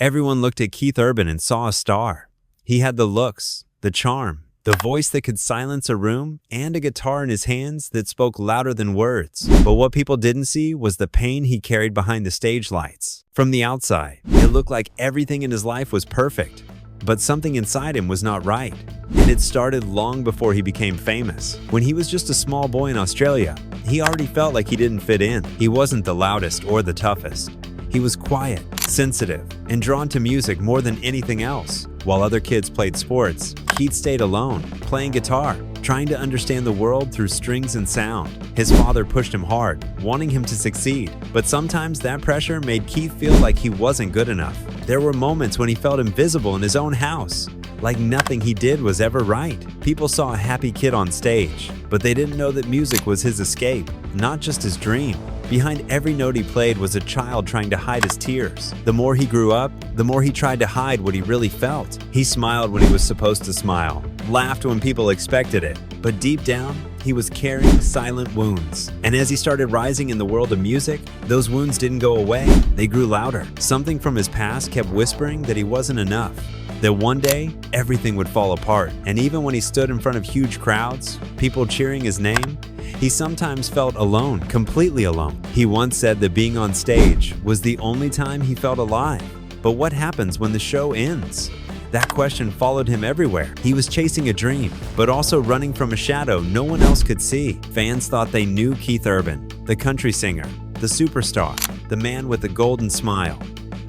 Everyone looked at Keith Urban and saw a star. He had the looks, the charm, the voice that could silence a room, and a guitar in his hands that spoke louder than words. But what people didn't see was the pain he carried behind the stage lights. From the outside, it looked like everything in his life was perfect. But something inside him was not right. And it started long before he became famous. When he was just a small boy in Australia, he already felt like he didn't fit in. He wasn't the loudest or the toughest. He was quiet, sensitive, and drawn to music more than anything else. While other kids played sports, Keith stayed alone, playing guitar, trying to understand the world through strings and sound. His father pushed him hard, wanting him to succeed, but sometimes that pressure made Keith feel like he wasn't good enough. There were moments when he felt invisible in his own house, like nothing he did was ever right. People saw a happy kid on stage, but they didn't know that music was his escape, not just his dream. Behind every note he played was a child trying to hide his tears. The more he grew up, the more he tried to hide what he really felt. He smiled when he was supposed to smile, laughed when people expected it, but deep down, he was carrying silent wounds. And as he started rising in the world of music, those wounds didn't go away, they grew louder. Something from his past kept whispering that he wasn't enough, that one day, everything would fall apart. And even when he stood in front of huge crowds, people cheering his name, he sometimes felt alone, completely alone. He once said that being on stage was the only time he felt alive. But what happens when the show ends? That question followed him everywhere. He was chasing a dream, but also running from a shadow no one else could see. Fans thought they knew Keith Urban, the country singer, the superstar, the man with the golden smile.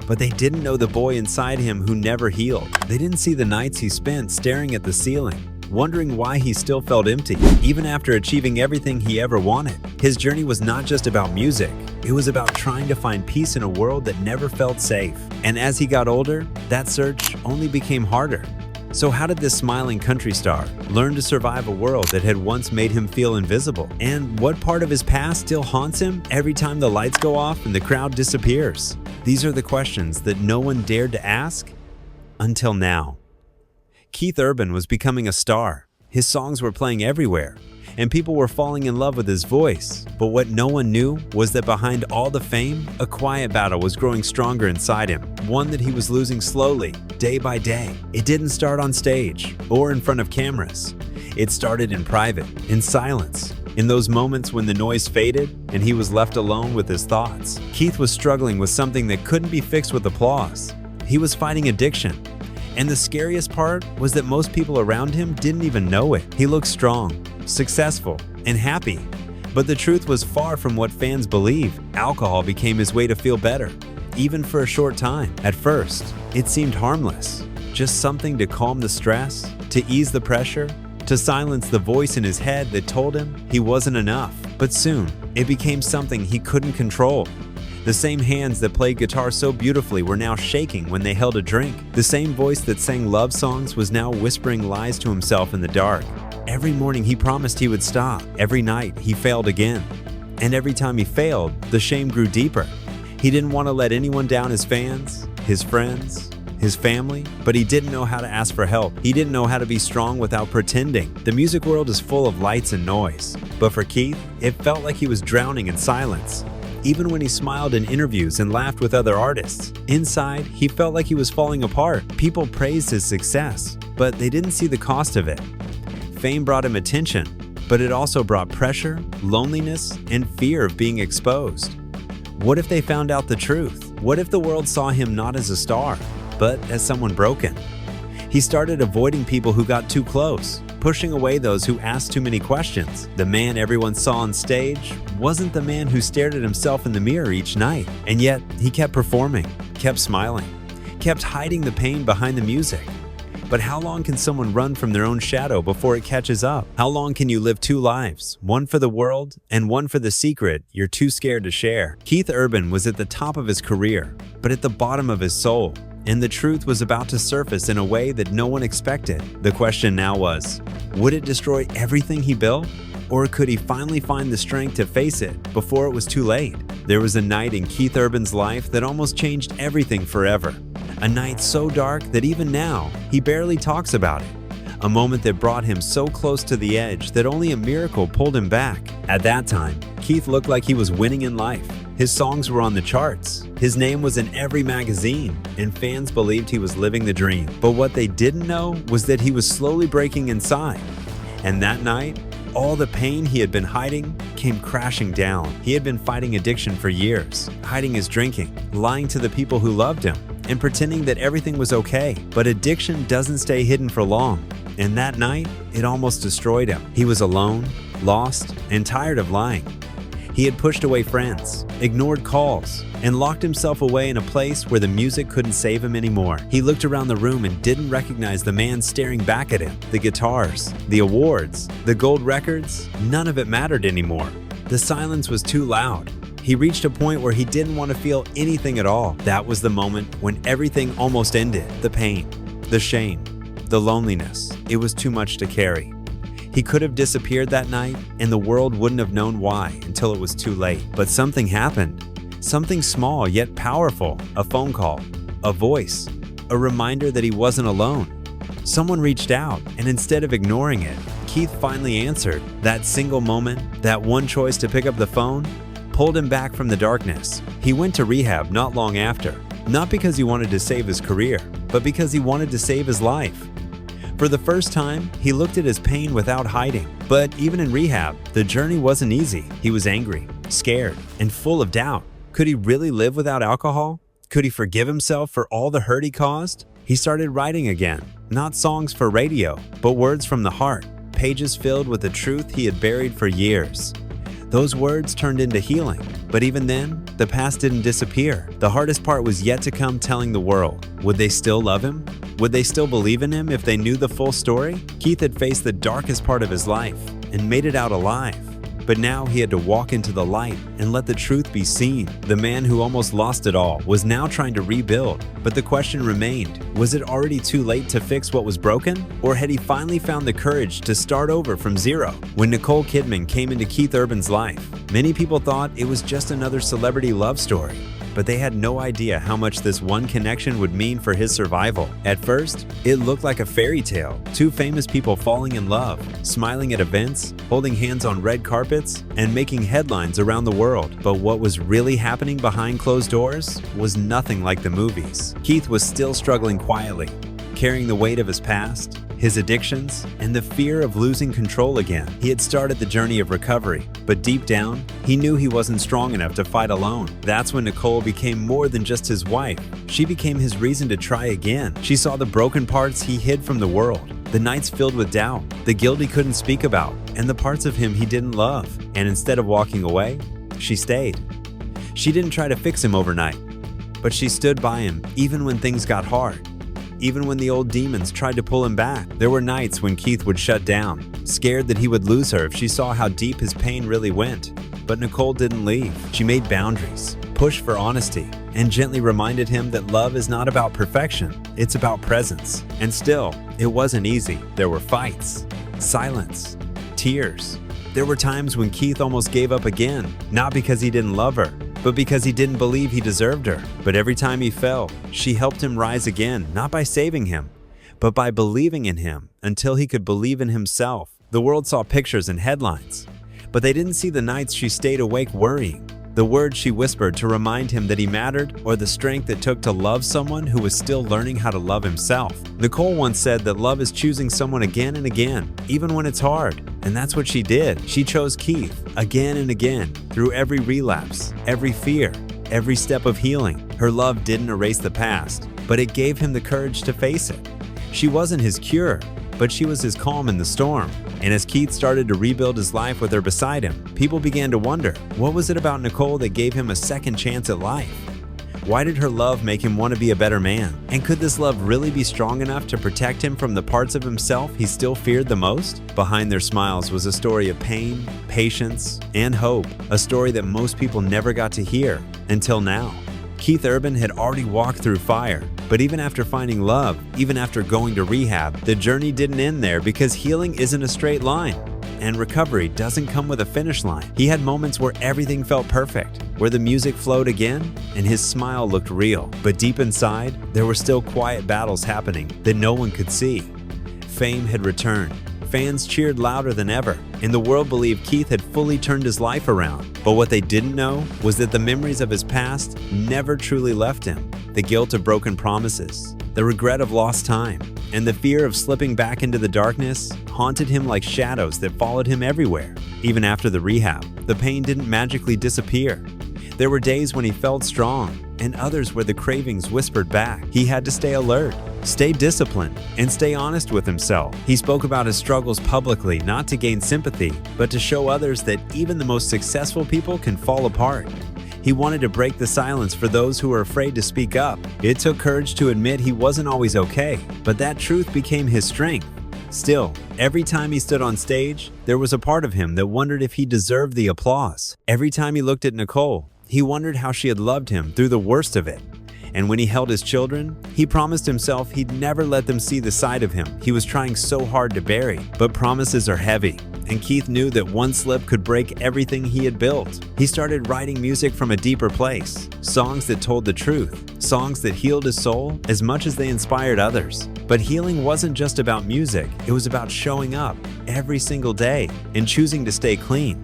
But they didn't know the boy inside him who never healed. They didn't see the nights he spent staring at the ceiling, wondering why he still felt empty, even after achieving everything he ever wanted. His journey was not just about music. It was about trying to find peace in a world that never felt safe. And as he got older, that search only became harder. So how did this smiling country star learn to survive a world that had once made him feel invisible? And what part of his past still haunts him every time the lights go off and the crowd disappears? These are the questions that no one dared to ask until now. Keith Urban was becoming a star. His songs were playing everywhere, and people were falling in love with his voice. But what no one knew was that behind all the fame, a quiet battle was growing stronger inside him, one that he was losing slowly, day by day. It didn't start on stage or in front of cameras. It started in private, in silence, in those moments when the noise faded and he was left alone with his thoughts. Keith was struggling with something that couldn't be fixed with applause. He was fighting addiction. And the scariest part was that most people around him didn't even know it. He looked strong, successful, and happy. But the truth was far from what fans believed. Alcohol became his way to feel better, even for a short time. At first, it seemed harmless, just something to calm the stress, to ease the pressure, to silence the voice in his head that told him he wasn't enough. But soon, it became something he couldn't control. The same hands that played guitar so beautifully were now shaking when they held a drink. The same voice that sang love songs was now whispering lies to himself in the dark. Every morning he promised he would stop. Every night he failed again. And every time he failed, the shame grew deeper. He didn't want to let anyone down, his fans, his friends, his family, but he didn't know how to ask for help. He didn't know how to be strong without pretending. The music world is full of lights and noise. But for Keith, it felt like he was drowning in silence. Even when he smiled in interviews and laughed with other artists, inside, he felt like he was falling apart. People praised his success, but they didn't see the cost of it. Fame brought him attention, but it also brought pressure, loneliness, and fear of being exposed. What if they found out the truth? What if the world saw him not as a star, but as someone broken? He started avoiding people who got too close, pushing away those who asked too many questions. The man everyone saw on stage wasn't the man who stared at himself in the mirror each night. And yet, he kept performing, kept smiling, kept hiding the pain behind the music. But how long can someone run from their own shadow before it catches up? How long can you live two lives, one for the world and one for the secret you're too scared to share? Keith Urban was at the top of his career, but at the bottom of his soul. And the truth was about to surface in a way that no one expected. The question now was, would it destroy everything he built? Or could he finally find the strength to face it before it was too late? There was a night in Keith Urban's life that almost changed everything forever. A night so dark that even now, he barely talks about it. A moment that brought him so close to the edge that only a miracle pulled him back. At that time, Keith looked like he was winning in life. His songs were on the charts. His name was in every magazine, and fans believed he was living the dream. But what they didn't know was that he was slowly breaking inside. And that night, all the pain he had been hiding came crashing down. He had been fighting addiction for years, hiding his drinking, lying to the people who loved him, and pretending that everything was okay. But addiction doesn't stay hidden for long. And that night, it almost destroyed him. He was alone, lost, and tired of lying. He had pushed away friends, ignored calls, and locked himself away in a place where the music couldn't save him anymore. He looked around the room and didn't recognize the man staring back at him. The guitars, the awards, the gold records, none of it mattered anymore. The silence was too loud. He reached a point where he didn't want to feel anything at all. That was the moment when everything almost ended. The pain, the shame, the loneliness. It was too much to carry. He could have disappeared that night, and the world wouldn't have known why until it was too late. But something happened. Something small yet powerful. A phone call, a voice, a reminder that he wasn't alone. Someone reached out, and instead of ignoring it, Keith finally answered. That single moment, that one choice to pick up the phone, pulled him back from the darkness. He went to rehab not long after, not because he wanted to save his career, but because he wanted to save his life. For the first time, he looked at his pain without hiding. But even in rehab, the journey wasn't easy. He was angry, scared, and full of doubt. Could he really live without alcohol? Could he forgive himself for all the hurt he caused? He started writing again, not songs for radio, but words from the heart, pages filled with the truth he had buried for years. Those words turned into healing, but even then, the past didn't disappear. The hardest part was yet to come, telling the world. Would they still love him? Would they still believe in him if they knew the full story? Keith had faced the darkest part of his life and made it out alive. But now he had to walk into the light and let the truth be seen. The man who almost lost it all was now trying to rebuild. But the question remained, was it already too late to fix what was broken? Or had he finally found the courage to start over from zero? When Nicole Kidman came into Keith Urban's life, many people thought it was just another celebrity love story. But they had no idea how much this one connection would mean for his survival. At first, it looked like a fairy tale. Two famous people falling in love, smiling at events, holding hands on red carpets, and making headlines around the world. But what was really happening behind closed doors was nothing like the movies. Keith was still struggling quietly, carrying the weight of his past, his addictions, and the fear of losing control again. He had started the journey of recovery, but deep down, he knew he wasn't strong enough to fight alone. That's when Nicole became more than just his wife. She became his reason to try again. She saw the broken parts he hid from the world, the nights filled with doubt, the guilt he couldn't speak about, and the parts of him he didn't love. And instead of walking away, she stayed. She didn't try to fix him overnight, but she stood by him even when things got hard. Even when the old demons tried to pull him back. There were nights when Keith would shut down, scared that he would lose her if she saw how deep his pain really went. But Nicole didn't leave. She made boundaries, pushed for honesty, and gently reminded him that love is not about perfection, it's about presence. And still, it wasn't easy. There were fights, silence, tears. There were times when Keith almost gave up again, not because he didn't love her, but because he didn't believe he deserved her. But every time he fell, she helped him rise again, not by saving him, but by believing in him until he could believe in himself. The world saw pictures and headlines, but they didn't see the nights she stayed awake worrying, the words she whispered to remind him that he mattered, or the strength it took to love someone who was still learning how to love himself. Nicole once said that love is choosing someone again and again, even when it's hard. And that's what she did. She chose Keith again and again, through every relapse, every fear, every step of healing. Her love didn't erase the past, but it gave him the courage to face it. She wasn't his cure, but she was his calm in the storm. And as Keith started to rebuild his life with her beside him, people began to wonder, what was it about Nicole that gave him a second chance at life? Why did her love make him want to be a better man? And could this love really be strong enough to protect him from the parts of himself he still feared the most? Behind their smiles was a story of pain, patience, and hope, a story that most people never got to hear until now. Keith Urban had already walked through fire, but even after finding love, even after going to rehab, the journey didn't end there because healing isn't a straight line. And recovery doesn't come with a finish line. He had moments where everything felt perfect, where the music flowed again and his smile looked real. But deep inside, there were still quiet battles happening that no one could see. Fame had returned. Fans cheered louder than ever, and the world believed Keith had fully turned his life around. But what they didn't know was that the memories of his past never truly left him. The guilt of broken promises, the regret of lost time, and the fear of slipping back into the darkness haunted him like shadows that followed him everywhere. Even after the rehab, the pain didn't magically disappear. There were days when he felt strong, and others where the cravings whispered back. He had to stay alert, stay disciplined, and stay honest with himself. He spoke about his struggles publicly, not to gain sympathy, but to show others that even the most successful people can fall apart. He wanted to break the silence for those who were afraid to speak up. It took courage to admit he wasn't always okay, but that truth became his strength. Still, every time he stood on stage, there was a part of him that wondered if he deserved the applause. Every time he looked at Nicole, he wondered how she had loved him through the worst of it. And when he held his children, he promised himself he'd never let them see the side of him he was trying so hard to bury. But promises are heavy, and Keith knew that one slip could break everything he had built. He started writing music from a deeper place, songs that told the truth, songs that healed his soul as much as they inspired others. But healing wasn't just about music, it was about showing up every single day and choosing to stay clean.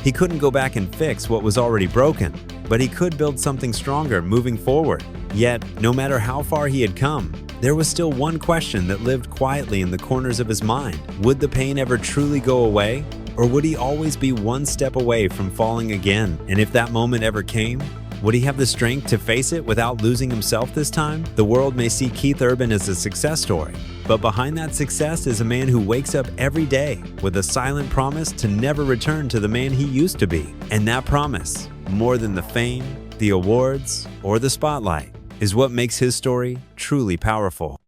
He couldn't go back and fix what was already broken, but he could build something stronger moving forward. Yet, no matter how far he had come, there was still one question that lived quietly in the corners of his mind. Would the pain ever truly go away? Or would he always be one step away from falling again? And if that moment ever came, would he have the strength to face it without losing himself this time? The world may see Keith Urban as a success story, but behind that success is a man who wakes up every day with a silent promise to never return to the man he used to be. And that promise, more than the fame, the awards, or the spotlight, is what makes his story truly powerful.